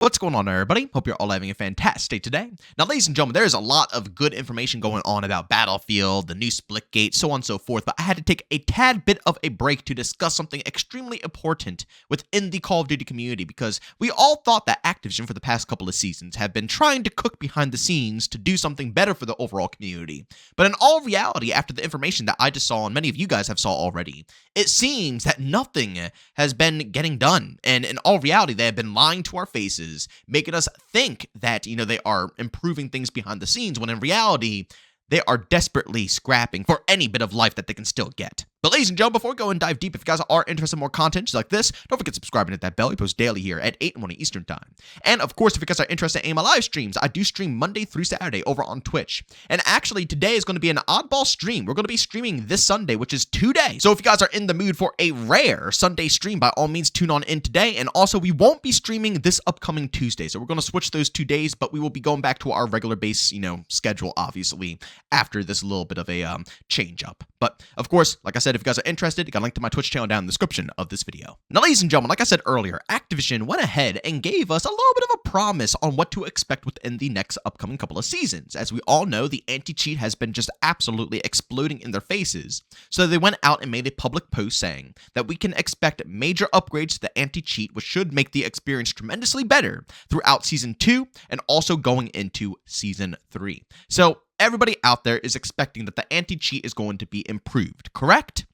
What's going on, everybody? Hope you're all having a fantastic day today. Now, ladies and gentlemen, there's a lot of good information going on about Battlefield, the new Splitgate, so on and so forth, but I had to take a tad bit of a break to discuss something extremely important within the Call of Duty community, because we all thought that Activision for the past couple of seasons have been trying to cook behind the scenes to do something better for the overall community. But in all reality, after the information that I just saw, and many of you guys have saw already, it seems that nothing has been getting done, and in all reality, they have been lying to our faces, making us think that, they are improving things behind the scenes, when in reality, they are desperately scrapping for any bit of life that they can still get. But ladies and gentlemen, before we go and dive deep, if you guys are interested in more content just like this, don't forget to subscribe and hit that bell. We post daily here at 8 and 1 Eastern Time. And of course, if you guys are interested in my live streams, I do stream Monday through Saturday over on Twitch. And actually, today is going to be an oddball stream. We're going to be streaming this Sunday, which is today. So if you guys are in the mood for a rare Sunday stream, by all means, tune on in today. And also, we won't be streaming this upcoming Tuesday. So we're going to switch those 2 days, but we will be going back to our regular base, schedule, obviously, after this little bit of a change up. But of course, like I said, if you guys are interested, you got a link to my Twitch channel down in the description of this video. Now, ladies and gentlemen, like I said earlier, Activision went ahead and gave us a little bit of a promise on what to expect within the next upcoming couple of seasons. As we all know, the anti-cheat has been just absolutely exploding in their faces. So they went out and made a public post saying that we can expect major upgrades to the anti-cheat, which should make the experience tremendously better throughout Season 2 and also going into Season 3. So everybody out there is expecting that the anti-cheat is going to be improved, correct?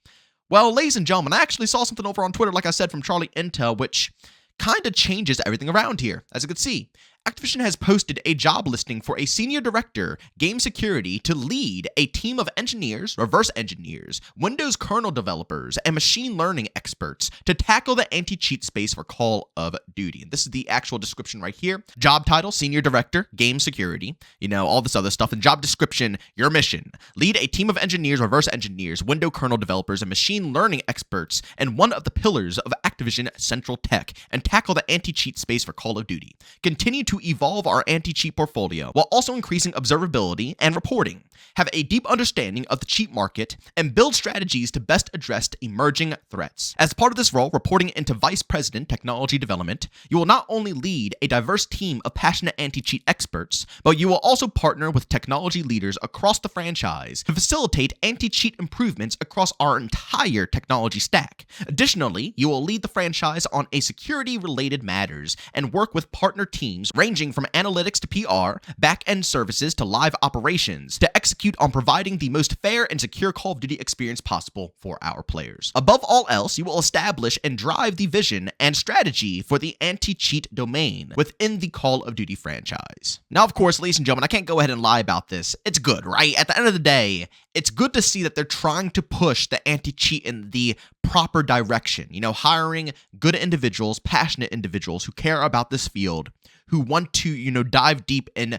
Well, ladies and gentlemen, I actually saw something over on Twitter, like I said, from Charlie Intel, which kind of changes everything around here. As you can see, Activision has posted a job listing for a senior director, game security, to lead a team of engineers, reverse engineers, Windows kernel developers, and machine learning experts to tackle the anti-cheat space for Call of Duty. And this is the actual description right here. Job title, senior director, game security, all this other stuff. And job description, your mission: lead a team of engineers, reverse engineers, Windows kernel developers, and machine learning experts, and one of the pillars of Activision Central Tech, and tackle the anti-cheat space for Call of Duty. Continue to evolve our anti-cheat portfolio while also increasing observability and reporting, have a deep understanding of the cheat market, and build strategies to best address emerging threats. As part of this role, reporting into Vice President Technology Development, you will not only lead a diverse team of passionate anti-cheat experts, but you will also partner with technology leaders across the franchise to facilitate anti-cheat improvements across our entire technology stack. Additionally, you will lead the franchise on a security-related matters and work with partner teams ranging from analytics to PR, back-end services to live operations to execute on providing the most fair and secure Call of Duty experience possible for our players. Above all else, you will establish and drive the vision and strategy for the anti-cheat domain within the Call of Duty franchise. Now, of course, ladies and gentlemen, I can't go ahead and lie about this. It's good, right? At the end of the day, it's good to see that they're trying to push the anti-cheat in the proper direction, hiring good individuals, passionate individuals who care about this field, who want to, dive deep and,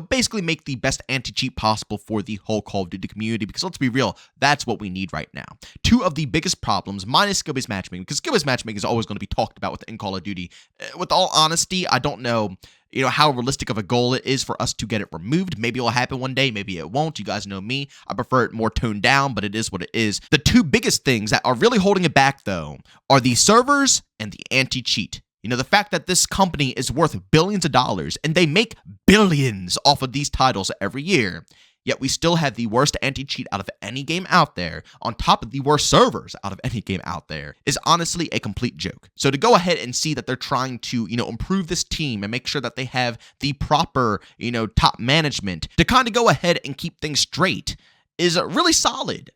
basically make the best anti-cheat possible for the whole Call of Duty community, because let's be real, that's what we need right now. Two of the biggest problems, minus skill-based matchmaking, because skill-based matchmaking is always going to be talked about within Call of Duty. With all honesty, I don't know, how realistic of a goal it is for us to get it removed. Maybe it'll happen one day, maybe it won't. You guys know me. I prefer it more toned down, but it is what it is. The two biggest things that are really holding it back, though, are the servers and the anti-cheat. The fact that this company is worth billions of dollars and they make billions off of these titles every year, yet we still have the worst anti-cheat out of any game out there, on top of the worst servers out of any game out there, is honestly a complete joke. So to go ahead and see that they're trying to, improve this team and make sure that they have the proper, top management to kind of go ahead and keep things straight is really solid.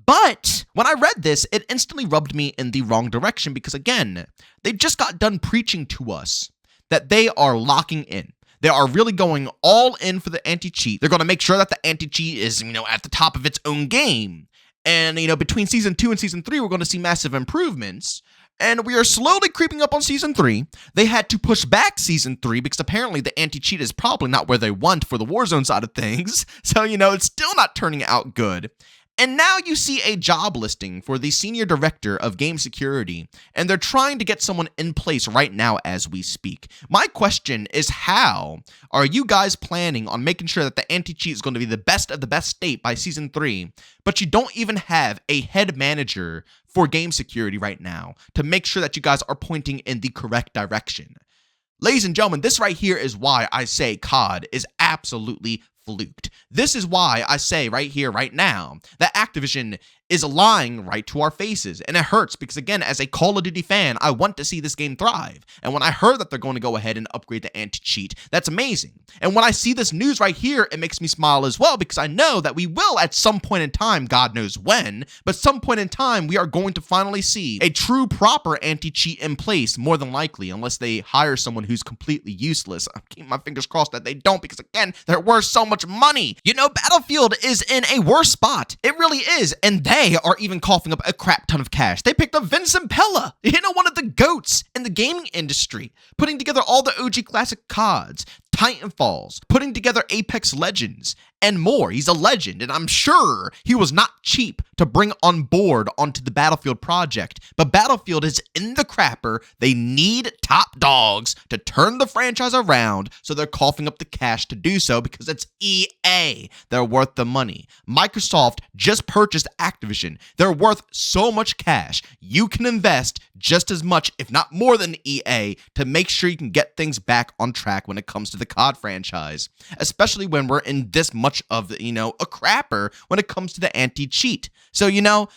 But when I read this, it instantly rubbed me in the wrong direction, because again, they just got done preaching to us that they are locking in. They are really going all in for the anti-cheat. They're going to make sure that the anti-cheat is, at the top of its own game. And, between Season 2 and Season 3, we're going to see massive improvements. And we are slowly creeping up on Season 3. They had to push back Season 3 because apparently the anti-cheat is probably not where they want for the Warzone side of things. So, it's still not turning out good. And now you see a job listing for the senior director of game security, and they're trying to get someone in place right now as we speak. My question is, how are you guys planning on making sure that the anti-cheat is going to be the best of the best state by Season 3, but you don't even have a head manager for game security right now to make sure that you guys are pointing in the correct direction? Ladies and gentlemen, this right here is why I say COD is absolutely fluked. This is why I say right here, right now, that Activision is lying right to our faces. And it hurts because, again, as a Call of Duty fan, I want to see this game thrive. And when I heard that they're going to go ahead and upgrade the anti-cheat, that's amazing. And when I see this news right here, it makes me smile as well, because I know that we will at some point in time, God knows when, but some point in time, we are going to finally see a true proper anti-cheat in place, more than likely, unless they hire someone who's completely useless. I'm keeping my fingers crossed that they don't, because again, they're worth so much money. You know, Battlefield is in a worse spot. It really is. And they are even coughing up a crap ton of cash. They picked up Vincent Pella, you know, one of the GOATs in the gaming industry, putting together all the OG classic CODs, Titanfalls, putting together Apex Legends, and more. He's a legend, and I'm sure he was not cheap to bring on board onto the Battlefield project. But Battlefield is in the crapper. They need top dogs to turn the franchise around, so they're coughing up the cash to do so because it's EA. They're worth the money. Microsoft just purchased Activision. They're worth so much cash. You can invest just as much, if not more than EA, to make sure you can get things back on track when it comes to the COD franchise, especially when we're in this much of, you know, a crapper when it comes to the anti-cheat. So, you know,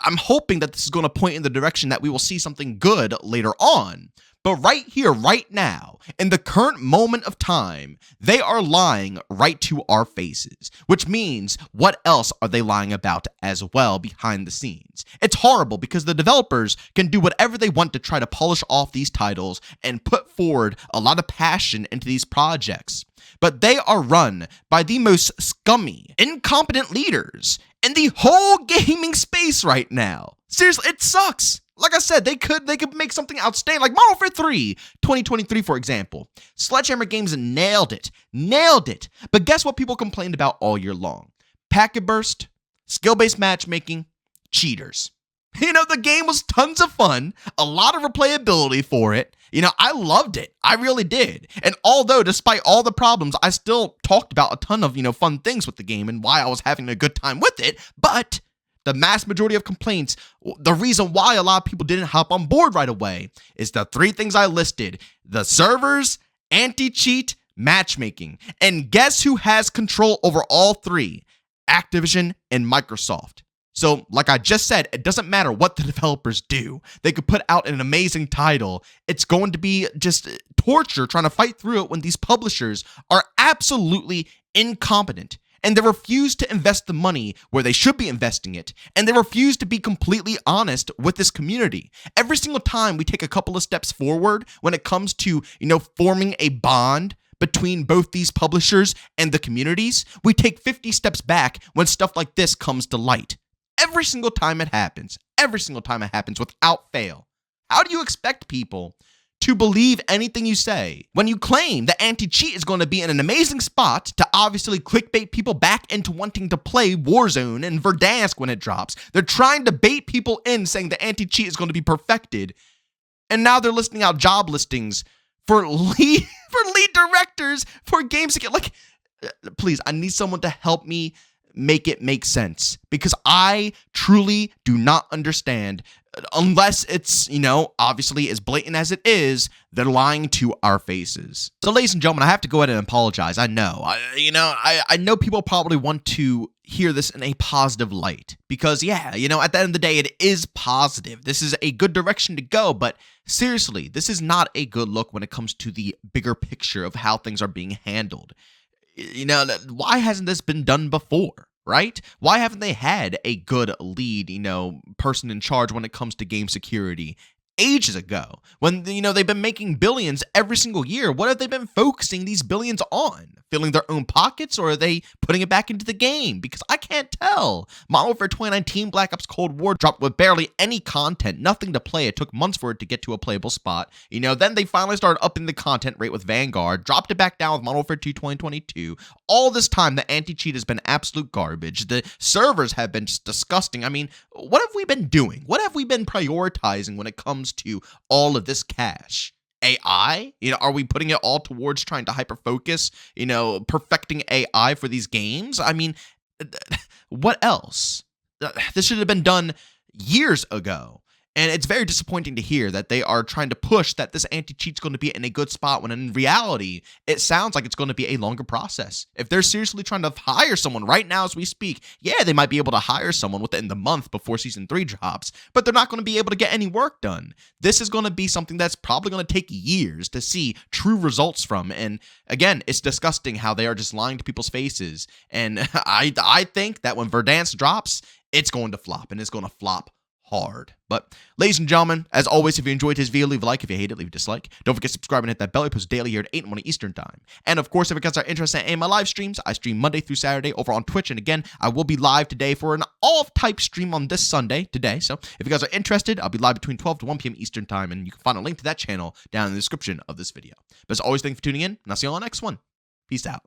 I'm hoping that this is going to point in the direction that we will see something good later on. But right here, right now, in the current moment of time, they are lying right to our faces, which means what else are they lying about as well behind the scenes? It's horrible because the developers can do whatever they want to try to polish off these titles and put forward a lot of passion into these projects. But they are run by the most scummy, incompetent leaders in the whole gaming space right now. Seriously, it sucks. Like I said, they could make something outstanding, like Modern Warfare 3, 2023, for example. Sledgehammer Games nailed it. But guess what people complained about all year long? Packet burst, skill-based matchmaking, cheaters. You know, the game was tons of fun, a lot of replayability for it. You know, I loved it. I really did. And although, despite all the problems, I still talked about a ton of, you know, fun things with the game and why I was having a good time with it. But the mass majority of complaints, the reason why a lot of people didn't hop on board right away, is the three things I listed: the servers, anti-cheat, matchmaking. And guess who has control over all three? Activision and Microsoft. So, like I just said, it doesn't matter what the developers do. They could put out an amazing title. It's going to be just torture trying to fight through it when these publishers are absolutely incompetent. And they refuse to invest the money where they should be investing it. And they refuse to be completely honest with this community. Every single time we take a couple of steps forward when it comes to, you know, forming a bond between both these publishers and the communities, we take 50 steps back when stuff like this comes to light. Every single time it happens. Every single time it happens without fail. How do you expect people to believe anything you say when you claim that anti-cheat is going to be in an amazing spot to obviously clickbait people back into wanting to play Warzone and Verdansk when it drops? They're trying to bait people in saying the anti-cheat is going to be perfected. And now they're listing out job listings for lead directors for games to get, like, please, I need someone to help me make it make sense, because I truly do not understand, unless it's, you know, obviously as blatant as it is, they're lying to our faces. So, ladies and gentlemen, I have to go ahead and apologize. I know, I know people probably want to hear this in a positive light, because yeah, you know, at the end of the day, it is positive. This is a good direction to go, but seriously, this is not a good look when it comes to the bigger picture of how things are being handled. You know, why hasn't this been done before, right? Why haven't they had a good lead, you know, person in charge when it comes to game security ages ago? When, you know, they've been making billions every single year. What have they been focusing these billions on? Filling their own pockets, or are they putting it back into the game? Because I can't tell. Modern Warfare 2019 Black Ops Cold War dropped with barely any content, nothing to play. It took months for it to get to a playable spot. You know, then they finally started upping the content rate with Vanguard, dropped it back down with Modern Warfare 2 2022. All this time, the anti-cheat has been absolute garbage. The servers have been just disgusting. I mean, what have we been doing? What have we been prioritizing when it comes to all of this cash? AI? You know, are we putting it all towards trying to hyper-focus, you know, perfecting AI for these games? I mean, what else? This should have been done years ago. And it's very disappointing to hear that they are trying to push that this anti-cheat's going to be in a good spot when in reality, it sounds like it's going to be a longer process. If they're seriously trying to hire someone right now as we speak, yeah, they might be able to hire someone within the month before Season 3 drops, but they're not going to be able to get any work done. This is going to be something that's probably going to take years to see true results from. And again, it's disgusting how they are just lying to people's faces. And I think that when Verdansk drops, it's going to flop, and it's going to flop hard. But ladies and gentlemen, as always, if you enjoyed his video, leave a like. If you hate it, leave a dislike. Don't forget to subscribe and hit that bell. I post daily here at 8 in the morning Eastern time. And of course, if you guys are interested in my live streams, I stream Monday through Saturday over on Twitch. And again, I will be live today for an all-type stream on this Sunday today. So if you guys are interested, I'll be live between 12 to 1 p.m. Eastern time, and you can find a link to that channel down in the description of this video. But as always, thank you for tuning in, and I'll see you on the next one. Peace out.